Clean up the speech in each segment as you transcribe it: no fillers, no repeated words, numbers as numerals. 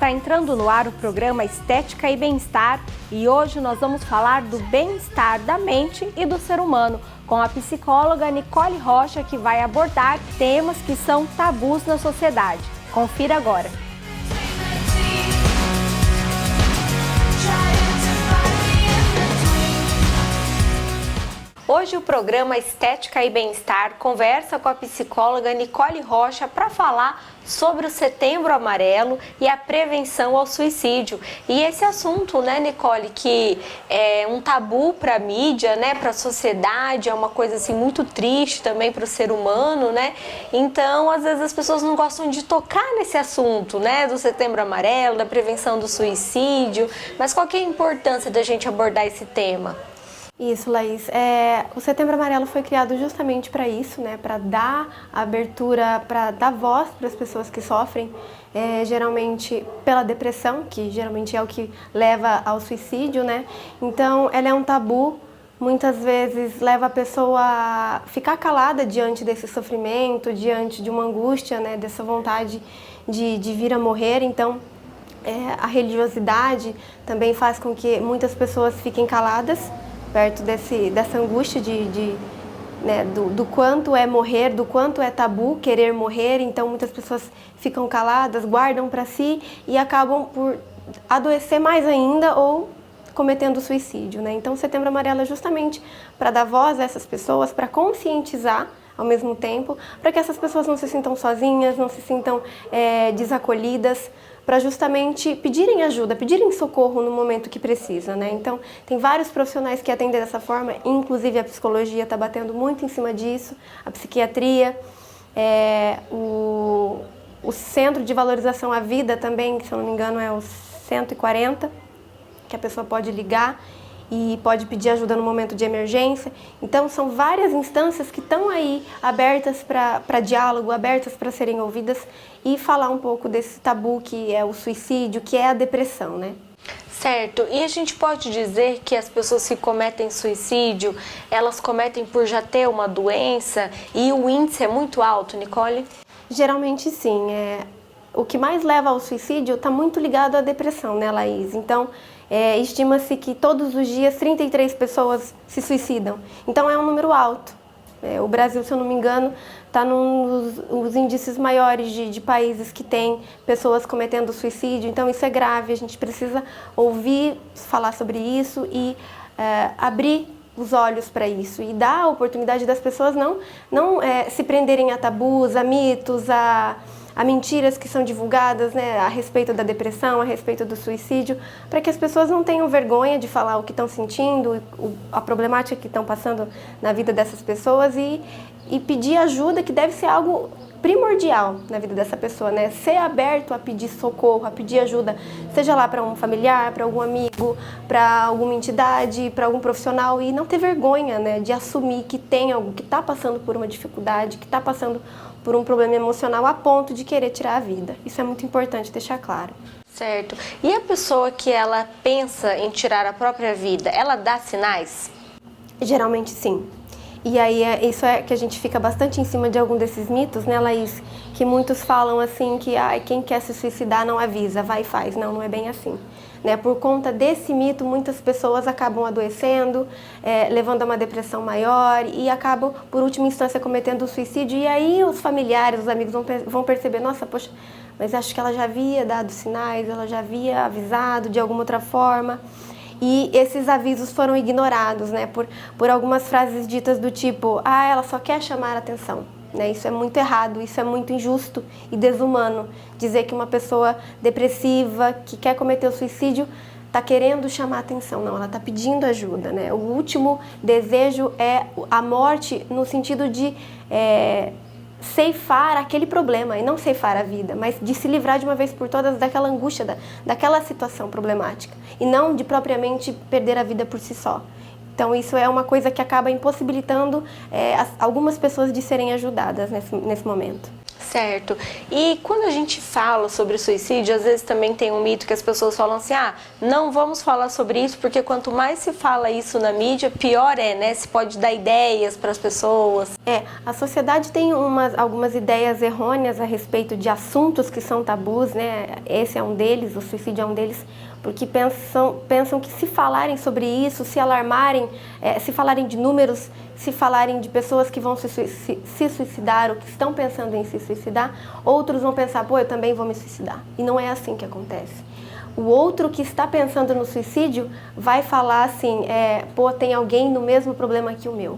Está entrando no ar o programa Estética e Bem-Estar e hoje nós vamos falar do bem-estar da mente e do ser humano com a psicóloga Nicole Rocha, que vai abordar temas que são tabus na sociedade. Confira agora. Hoje o programa Estética e Bem-Estar conversa com a psicóloga Nicole Rocha para falar sobre o Setembro Amarelo e a prevenção ao suicídio. E esse assunto, né, Nicole, que é um tabu para a mídia, né, para a sociedade, é uma coisa assim muito triste também para o ser humano, né? Então, às vezes as pessoas não gostam de tocar nesse assunto, né, do Setembro Amarelo, da prevenção do suicídio. Mas qual que é a importância da gente abordar esse tema? Isso, Laís. O Setembro Amarelo foi criado justamente para isso, né? Para dar abertura, para dar voz para as pessoas que sofrem, geralmente pela depressão, que geralmente é o que leva ao suicídio, né? Então, ela é um tabu, muitas vezes leva a pessoa a ficar calada diante desse sofrimento, diante de uma angústia, né? Dessa vontade de vir a morrer. Então, a religiosidade também faz com que muitas pessoas fiquem caladas, perto dessa angústia né, do quanto é morrer, do quanto é tabu querer morrer. Então muitas pessoas ficam caladas, guardam para si e acabam por adoecer mais ainda ou cometendo suicídio, né? Então o Setembro Amarelo é justamente para dar voz a essas pessoas, para conscientizar ao mesmo tempo, para que essas pessoas não se sintam sozinhas, não se sintam desacolhidas, para justamente pedirem ajuda, pedirem socorro no momento que precisa, né? Então, tem vários profissionais que atendem dessa forma, inclusive a psicologia está batendo muito em cima disso, a psiquiatria, o Centro de Valorização à Vida também, que se eu não me engano é o 140, que a pessoa pode ligar e pode pedir ajuda no momento de emergência. Então, são várias instâncias que estão aí abertas para diálogo, abertas para serem ouvidas e falar um pouco desse tabu que é o suicídio, que é a depressão, né? Certo. E a gente pode dizer que as pessoas que cometem suicídio, elas cometem por já ter uma doença e o índice é muito alto, Nicole? Geralmente sim. O que mais leva ao suicídio está muito ligado à depressão, né, Laís? Então, estima-se que todos os dias 33 pessoas se suicidam. Então é um número alto. O Brasil, se eu não me engano, está nos índices maiores de países que têm pessoas cometendo suicídio. Então isso é grave, a gente precisa ouvir falar sobre isso e abrir os olhos para isso e dar a oportunidade das pessoas não se prenderem a tabus, a mitos, a mentiras que são divulgadas, né, a respeito da depressão, a respeito do suicídio, para que as pessoas não tenham vergonha de falar o que estão sentindo, a problemática que estão passando na vida dessas pessoas e pedir ajuda, que deve ser algo primordial na vida dessa pessoa, né? Ser aberto a pedir socorro, a pedir ajuda, seja lá para um familiar, para algum amigo, para alguma entidade, para algum profissional, e não ter vergonha, né, de assumir que tem algo, que está passando por uma dificuldade, que está passando por um problema emocional a ponto de querer tirar a vida. Isso é muito importante deixar claro. Certo. E a pessoa que ela pensa em tirar a própria vida, ela dá sinais? Geralmente sim. E aí isso é que a gente fica bastante em cima de algum desses mitos, né, Laís? Que muitos falam assim que quem quer se suicidar não avisa, vai e faz. Não é bem assim. Né? Por conta desse mito, muitas pessoas acabam adoecendo, levando a uma depressão maior e acabam, por última instância, cometendo suicídio. E aí os familiares, os amigos vão perceber, nossa, poxa, mas acho que ela já havia dado sinais, ela já havia avisado de alguma outra forma. E esses avisos foram ignorados, né, por algumas frases ditas do tipo, ela só quer chamar a atenção. Né? Isso é muito errado, isso é muito injusto e desumano. Dizer que uma pessoa depressiva, que quer cometer o suicídio, está querendo chamar a atenção. Não, ela está pedindo ajuda. Né? O último desejo é a morte no sentido de ceifar aquele problema, e não ceifar a vida, mas de se livrar de uma vez por todas daquela angústia, daquela situação problemática, e não de propriamente perder a vida por si só. Então isso é uma coisa que acaba impossibilitando algumas pessoas de serem ajudadas nesse momento. Certo. E quando a gente fala sobre suicídio, às vezes também tem um mito que as pessoas falam assim, não vamos falar sobre isso, porque quanto mais se fala isso na mídia, pior é, né? Se pode dar ideias para as pessoas. A sociedade tem algumas ideias errôneas a respeito de assuntos que são tabus, né? Esse é um deles, o suicídio é um deles, porque pensam que se falarem sobre isso, se alarmarem, se falarem de números, se falarem de pessoas que vão se suicidar ou que estão pensando em se suicidar, outros vão pensar, eu também vou me suicidar. E não é assim que acontece. O outro que está pensando no suicídio vai falar assim, tem alguém no mesmo problema que o meu.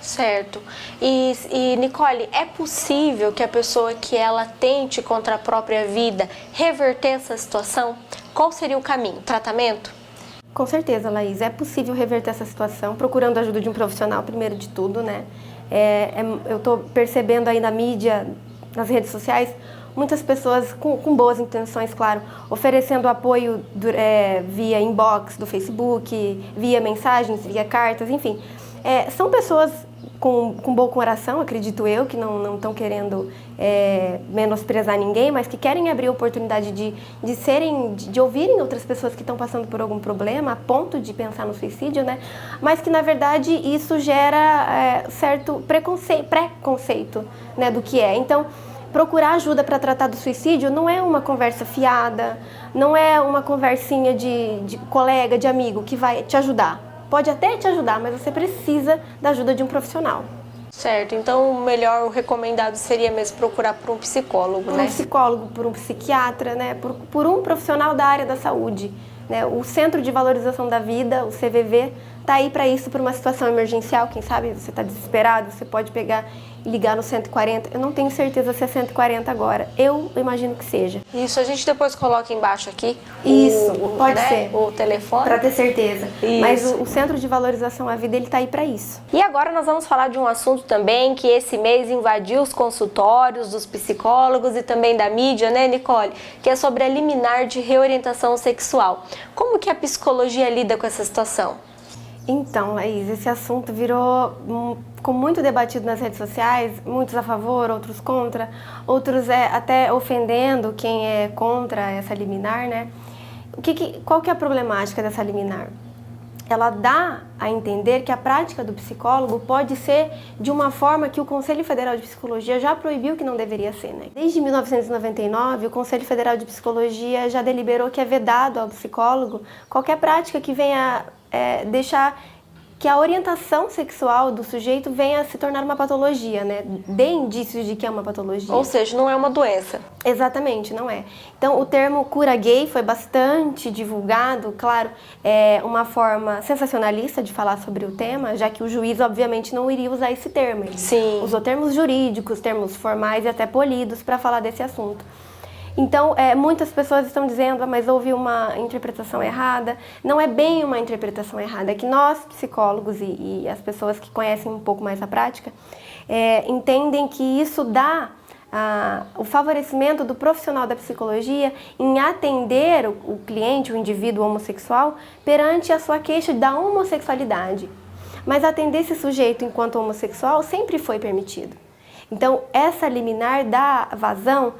Certo. E Nicole, é possível que a pessoa que ela tente contra a própria vida reverter essa situação? Qual seria o caminho? Tratamento? Com certeza, Laís. É possível reverter essa situação procurando a ajuda de um profissional, primeiro de tudo, né? Eu estou percebendo aí na mídia, nas redes sociais, muitas pessoas com boas intenções, claro, oferecendo apoio via inbox do Facebook, via mensagens, via cartas, enfim. São pessoas com bom coração, acredito eu, que não estão querendo menosprezar ninguém, mas que querem abrir a oportunidade de ouvirem outras pessoas que estão passando por algum problema, a ponto de pensar no suicídio, né? Mas que, na verdade, isso gera certo preconceito, né, do que é. Então, procurar ajuda para tratar do suicídio não é uma conversa fiada, não é uma conversinha de colega, de amigo que vai te ajudar. Pode até te ajudar, mas você precisa da ajuda de um profissional. Certo, então o recomendado seria mesmo procurar por um psicólogo, né? Por um psicólogo, por um psiquiatra, né? Por um profissional da área da saúde. Né? O Centro de Valorização da Vida, o CVV, está aí para isso, para uma situação emergencial. Quem sabe você está desesperado, você pode pegar e ligar no 140. Eu não tenho certeza se é 140 agora. Eu imagino que seja. Isso, a gente depois coloca embaixo aqui. Isso, pode ser. O telefone. Para ter certeza. Isso. Mas o Centro de Valorização à Vida, ele está aí para isso. E agora nós vamos falar de um assunto também que esse mês invadiu os consultórios dos psicólogos e também da mídia, né, Nicole? Que é sobre a liminar de reorientação sexual. Como que a psicologia lida com essa situação? Então, Laís, esse assunto ficou muito debatido nas redes sociais, muitos a favor, outros contra, outros até ofendendo quem é contra essa liminar, né? Qual que é a problemática dessa liminar? Ela dá a entender que a prática do psicólogo pode ser de uma forma que o Conselho Federal de Psicologia já proibiu que não deveria ser, né? Desde 1999, o Conselho Federal de Psicologia já deliberou que é vedado ao psicólogo qualquer prática que venha deixar que a orientação sexual do sujeito venha a se tornar uma patologia, né? Dê indícios de que é uma patologia. Ou seja, não é uma doença. Exatamente, não é. Então, o termo cura gay foi bastante divulgado, claro, é uma forma sensacionalista de falar sobre o tema, já que o juiz, obviamente, não iria usar esse termo. Ele Sim. usou termos jurídicos, termos formais e até polidos para falar desse assunto. Então, muitas pessoas estão dizendo, mas houve uma interpretação errada. Não é bem uma interpretação errada, é que nós, psicólogos e as pessoas que conhecem um pouco mais a prática, entendem que isso dá o favorecimento do profissional da psicologia em atender o cliente, o indivíduo homossexual, perante a sua queixa da homossexualidade. Mas atender esse sujeito enquanto homossexual sempre foi permitido. Então, essa liminar dá vazão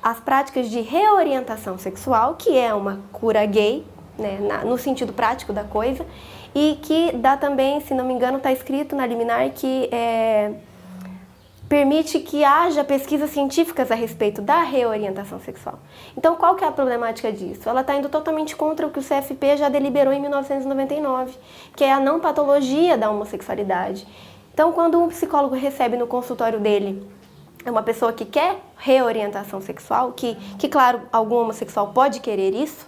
as práticas de reorientação sexual, que é uma cura gay, né, no sentido prático da coisa, e que dá também, se não me engano, está escrito na liminar que permite que haja pesquisas científicas a respeito da reorientação sexual. Então, qual que é a problemática disso? Ela está indo totalmente contra o que o CFP já deliberou em 1999, que é a não patologia da homossexualidade. Então, quando um psicólogo recebe no consultório dele uma pessoa que quer reorientação sexual, que claro, algum homossexual pode querer isso,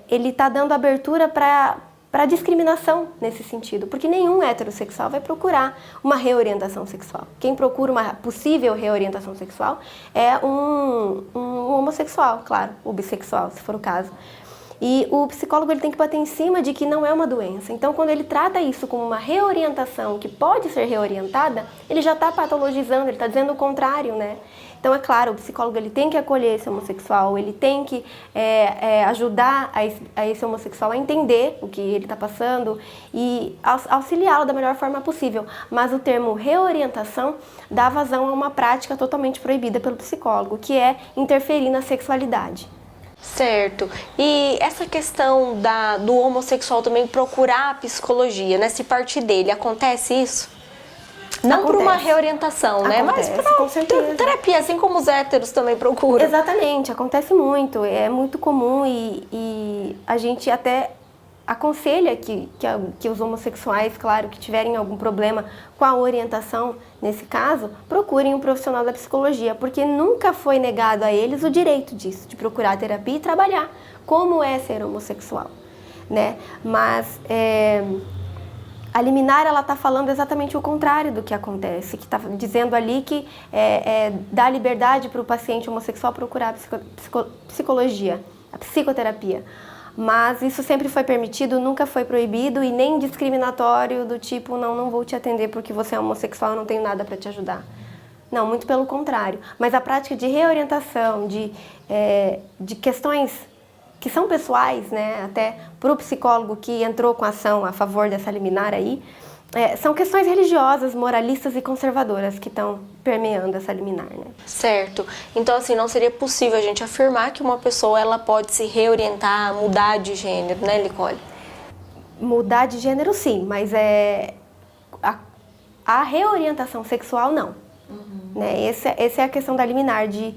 ele está dando abertura para discriminação nesse sentido, porque nenhum heterossexual vai procurar uma reorientação sexual. Quem procura uma possível reorientação sexual é um homossexual, claro, ou bissexual, se for o caso. E o psicólogo ele tem que bater em cima de que não é uma doença. Então, quando ele trata isso como uma reorientação que pode ser reorientada, ele já está patologizando, ele está dizendo o contrário, né? Então, é claro, o psicólogo ele tem que acolher esse homossexual, ele tem que ajudar a esse homossexual a entender o que ele está passando e auxiliá-lo da melhor forma possível. Mas o termo reorientação dá vazão a uma prática totalmente proibida pelo psicólogo, que é interferir na sexualidade. Certo. E essa questão do homossexual também procurar a psicologia, né? Se partir dele, acontece isso? Não por uma reorientação, né? Acontece, mas por com certeza. terapia, assim como os héteros também procuram. Exatamente, acontece muito, é muito comum e a gente até aconselha que os homossexuais, claro, que tiverem algum problema com a orientação, nesse caso, procurem um profissional da psicologia, porque nunca foi negado a eles o direito disso, de procurar terapia e trabalhar como é ser homossexual, né? Mas a liminar, ela está falando exatamente o contrário do que acontece, que está dizendo ali que dá liberdade para o paciente homossexual procurar a psicologia, a psicoterapia. Mas isso sempre foi permitido, nunca foi proibido e nem discriminatório do tipo, não vou te atender porque você é homossexual, eu não tenho nada para te ajudar. Não, muito pelo contrário. Mas a prática de reorientação, de questões que são pessoais, né, até para o psicólogo que entrou com a ação a favor dessa liminar aí, são questões religiosas, moralistas e conservadoras que estão permeando essa liminar, né? Certo. Então, assim, não seria possível a gente afirmar que uma pessoa ela pode se reorientar, mudar de gênero, né, Nicole? Mudar de gênero, sim, mas a reorientação sexual, não. Né? Essa é a questão da liminar, de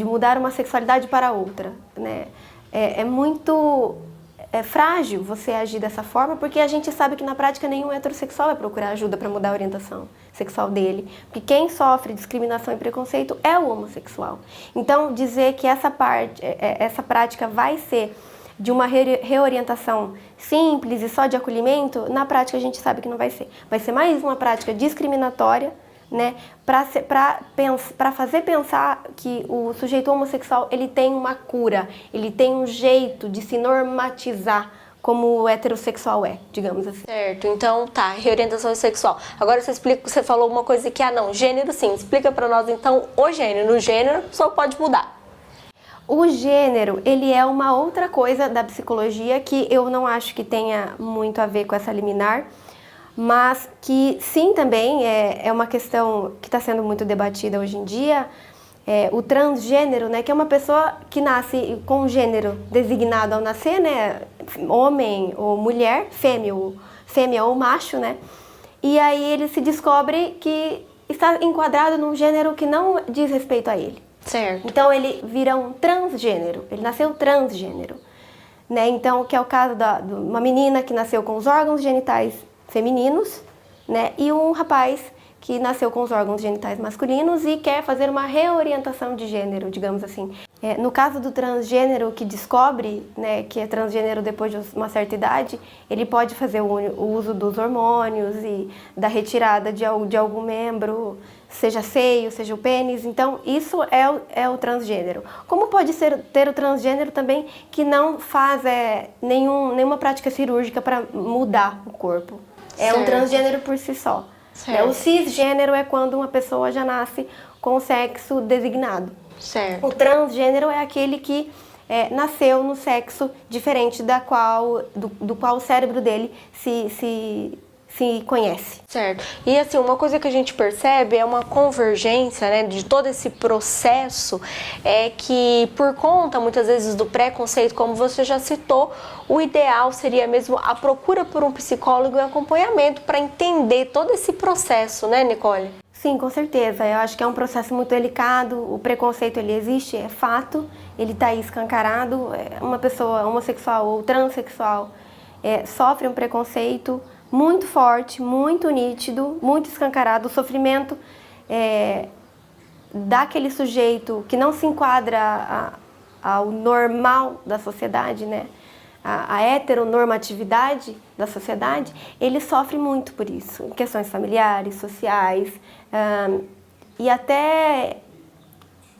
mudar uma sexualidade para outra, né? É muito frágil você agir dessa forma, porque a gente sabe que na prática nenhum heterossexual vai procurar ajuda para mudar a orientação sexual dele, porque quem sofre discriminação e preconceito é o homossexual. Então, dizer que essa prática vai ser de uma reorientação simples e só de acolhimento, na prática a gente sabe que não vai ser. Vai ser mais uma prática discriminatória, né, para fazer pensar que o sujeito homossexual ele tem uma cura, ele tem um jeito de se normatizar como o heterossexual digamos assim. Certo, então tá, reorientação sexual. Agora você falou uma coisa que, não, gênero sim, explica pra nós então o gênero. No gênero só pode mudar. O gênero, ele é uma outra coisa da psicologia que eu não acho que tenha muito a ver com essa liminar, mas que sim também é uma questão que está sendo muito debatida hoje em dia, o transgênero, né, que é uma pessoa que nasce com um gênero designado ao nascer, né, homem ou mulher, fêmea ou macho, né, e aí ele se descobre que está enquadrado num gênero que não diz respeito a ele. Certo. Então ele vira um transgênero, ele nasceu transgênero, né, então que é o caso de uma menina que nasceu com os órgãos genitais femininos, né, e um rapaz que nasceu com os órgãos genitais masculinos e quer fazer uma reorientação de gênero, digamos assim. No caso do transgênero que descobre, né, que é transgênero depois de uma certa idade, ele pode fazer o uso dos hormônios e da retirada de algum membro, seja seio, seja o pênis. Então, isso é o transgênero. Como pode ter o transgênero também que não faz nenhuma prática cirúrgica para mudar o corpo. É um transgênero por si só. O cisgênero é quando uma pessoa já nasce com o sexo designado. Certo. O transgênero é aquele que nasceu no sexo diferente do qual o cérebro dele se conhece. Certo. E assim, uma coisa que a gente percebe é uma convergência, né, de todo esse processo, que por conta, muitas vezes, do preconceito, como você já citou, o ideal seria mesmo a procura por um psicólogo e acompanhamento para entender todo esse processo, né, Nicole? Sim, com certeza. Eu acho que é um processo muito delicado, o preconceito ele existe, é fato, ele está aí escancarado. Uma pessoa homossexual ou transexual sofre um preconceito muito forte, muito nítido, muito escancarado. O sofrimento daquele sujeito que não se enquadra ao normal da sociedade, né? A heteronormatividade da sociedade, ele sofre muito por isso, em questões familiares, sociais e até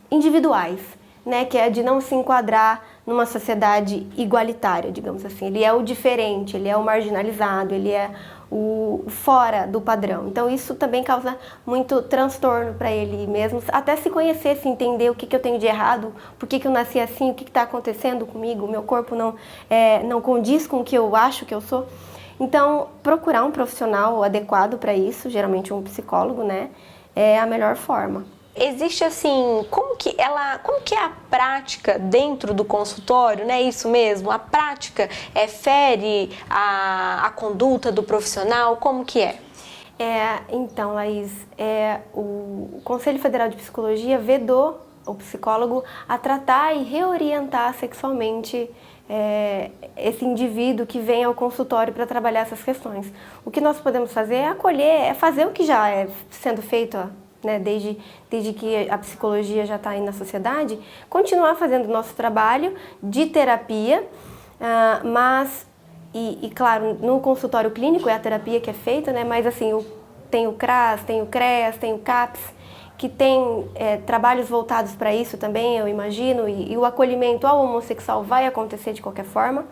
individuais, né? Que é de não se enquadrar numa sociedade igualitária, digamos assim. Ele é o diferente, ele é o marginalizado, ele é o fora do padrão. Então isso também causa muito transtorno para ele mesmo, até se conhecer, se entender o que eu tenho de errado, por que eu nasci assim, o que está acontecendo comigo, o meu corpo não condiz com o que eu acho que eu sou. Então, procurar um profissional adequado para isso, geralmente um psicólogo, né, é a melhor forma. Existe assim, como que é a prática dentro do consultório, né? Isso mesmo, a prática fere a conduta do profissional, como que é? Então, Laís, o Conselho Federal de Psicologia vedou o psicólogo a tratar e reorientar sexualmente esse indivíduo que vem ao consultório para trabalhar essas questões. O que nós podemos fazer é acolher, é fazer o que já é sendo feito, né, desde que a psicologia já está aí na sociedade, continuar fazendo o nosso trabalho de terapia, mas, claro, no consultório clínico é a terapia que é feita, né, mas assim, tem o CRAS, tem o CREAS, tem o CAPS, que tem trabalhos voltados para isso também, eu imagino, e o acolhimento ao homossexual vai acontecer de qualquer forma,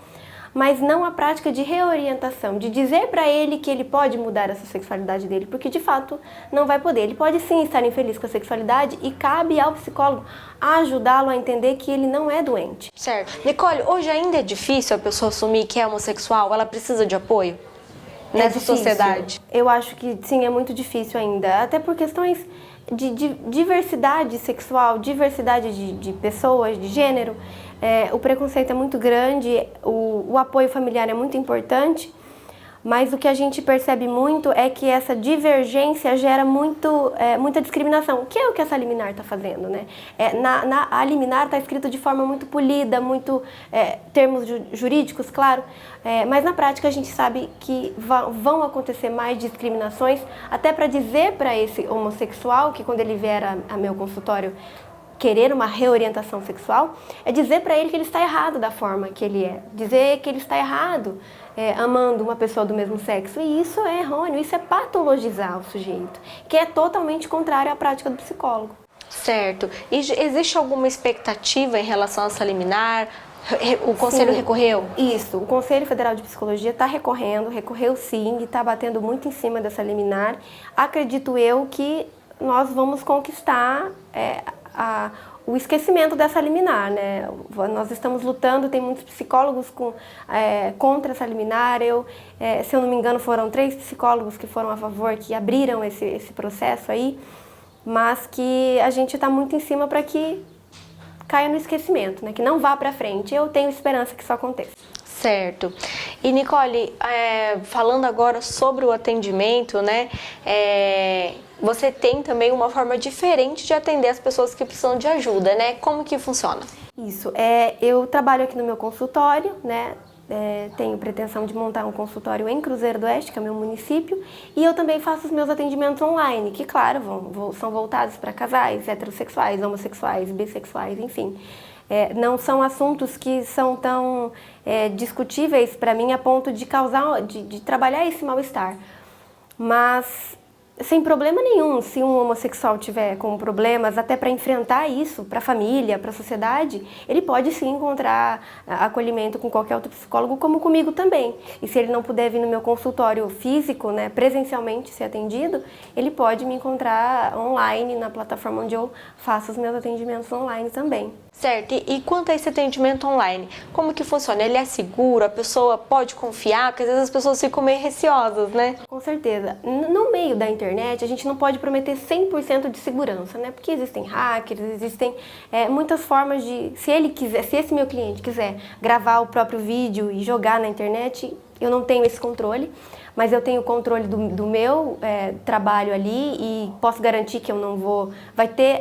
mas não a prática de reorientação, de dizer para ele que ele pode mudar essa sexualidade dele, porque de fato não vai poder. Ele pode sim estar infeliz com a sexualidade e cabe ao psicólogo ajudá-lo a entender que ele não é doente. Certo. Nicole, hoje ainda é difícil a pessoa assumir que é homossexual? Ela precisa de apoio nessa sociedade? Eu acho que sim, é muito difícil ainda, até por questões de diversidade sexual, diversidade de pessoas, de gênero. O preconceito é muito grande, o apoio familiar é muito importante, mas o que a gente percebe muito é que essa divergência gera muita discriminação, que é o que essa liminar está fazendo, né? A liminar está escrito de forma muito polida, termos jurídicos, claro, mas na prática a gente sabe que vão acontecer mais discriminações, até para dizer para esse homossexual, que quando ele vier a meu consultório querer uma reorientação sexual, é dizer para ele que ele está errado da forma que ele é, dizer que ele está errado amando uma pessoa do mesmo sexo, e isso é errôneo, isso é patologizar o sujeito, que é totalmente contrário à prática do psicólogo. Certo. E existe alguma expectativa em relação a essa liminar? O Conselho Sim, recorreu? Isso, o Conselho Federal de Psicologia está recorreu sim, e está batendo muito em cima dessa liminar. Acredito eu que nós vamos conquistar o esquecimento dessa liminar, né? Nós estamos lutando, tem muitos psicólogos contra essa liminar. Se eu não me engano, foram 3 psicólogos que foram a favor, que abriram esse processo aí, mas que a gente está muito em cima para que caia no esquecimento, né? Que não vá para frente. Eu tenho esperança que isso aconteça. Certo. E Nicole, falando agora sobre o atendimento, né? Você tem também uma forma diferente de atender as pessoas que precisam de ajuda, né? Como que funciona? Isso. Eu trabalho aqui no meu consultório, né? Tenho pretensão de montar um consultório em Cruzeiro do Oeste, que é meu município, e eu também faço os meus atendimentos online, que, claro, são voltados para casais, heterossexuais, homossexuais, bissexuais, enfim. Não são assuntos que são tão discutíveis para mim a ponto de trabalhar esse mal-estar. Mas sem problema nenhum, se um homossexual tiver com problemas, até para enfrentar isso, para a família, para a sociedade, ele pode sim encontrar acolhimento com qualquer outro psicólogo, como comigo também. E se ele não puder vir no meu consultório físico, né, presencialmente ser atendido, ele pode me encontrar online, na plataforma onde eu faço os meus atendimentos online também. Certo. E quanto a esse atendimento online, como que funciona? Ele é seguro? A pessoa pode confiar? Porque às vezes as pessoas ficam meio receosas, né? Com certeza. No meio da internet, a gente não pode prometer 100% de segurança, né? Porque existem hackers, existem muitas formas de... Se esse meu cliente quiser gravar o próprio vídeo e jogar na internet, eu não tenho esse controle, mas eu tenho o controle do meu trabalho ali e posso garantir que eu não vou...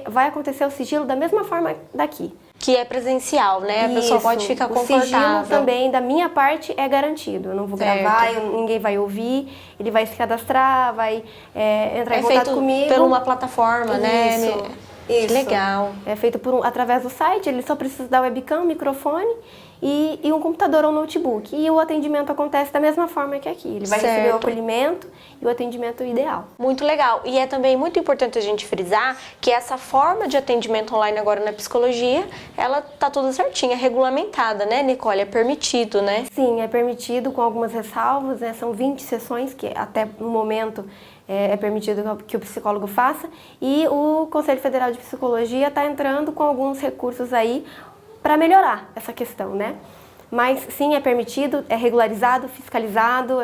Vai acontecer o sigilo da mesma forma daqui. Que é presencial, né? A pessoa pode ficar confortável. O sigilo também, da minha parte, é garantido. Eu não vou gravar, ninguém vai ouvir, ele vai se cadastrar, vai entrar em contato comigo. Por uma plataforma, né? Isso. Legal. É feito através do site, ele só precisa da webcam, microfone e um computador ou notebook. E o atendimento acontece da mesma forma que aqui. Ele vai receber o acolhimento e o atendimento ideal. Muito legal. E é também muito importante a gente frisar que essa forma de atendimento online agora na psicologia, ela tá toda certinha, regulamentada, né, Nicole? É permitido, né? Sim, é permitido com algumas ressalvas, né? São 20 sessões que até no momento é permitido que o psicólogo faça. E o Conselho Federal de Psicologia está entrando com alguns recursos aí para melhorar essa questão, né? Mas sim, é permitido, é regularizado, fiscalizado,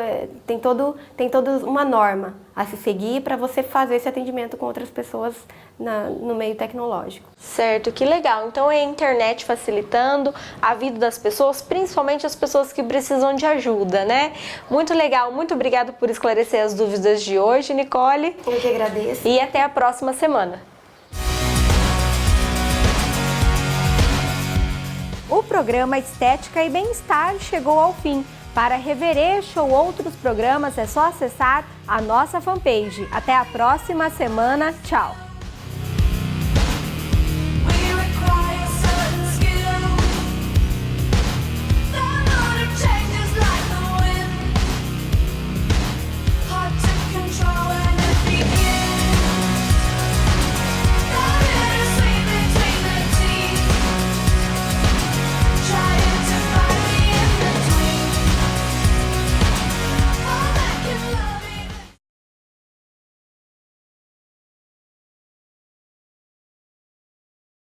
tem toda uma norma a se seguir para você fazer esse atendimento com outras pessoas no meio tecnológico. Certo, que legal. Então é a internet facilitando a vida das pessoas, principalmente as pessoas que precisam de ajuda, né? Muito legal, muito obrigada por esclarecer as dúvidas de hoje, Nicole. Eu que agradeço. E até a próxima semana. O programa Estética e Bem-Estar chegou ao fim. Para rever este ou outros programas é só acessar a nossa fanpage. Até a próxima semana. Tchau!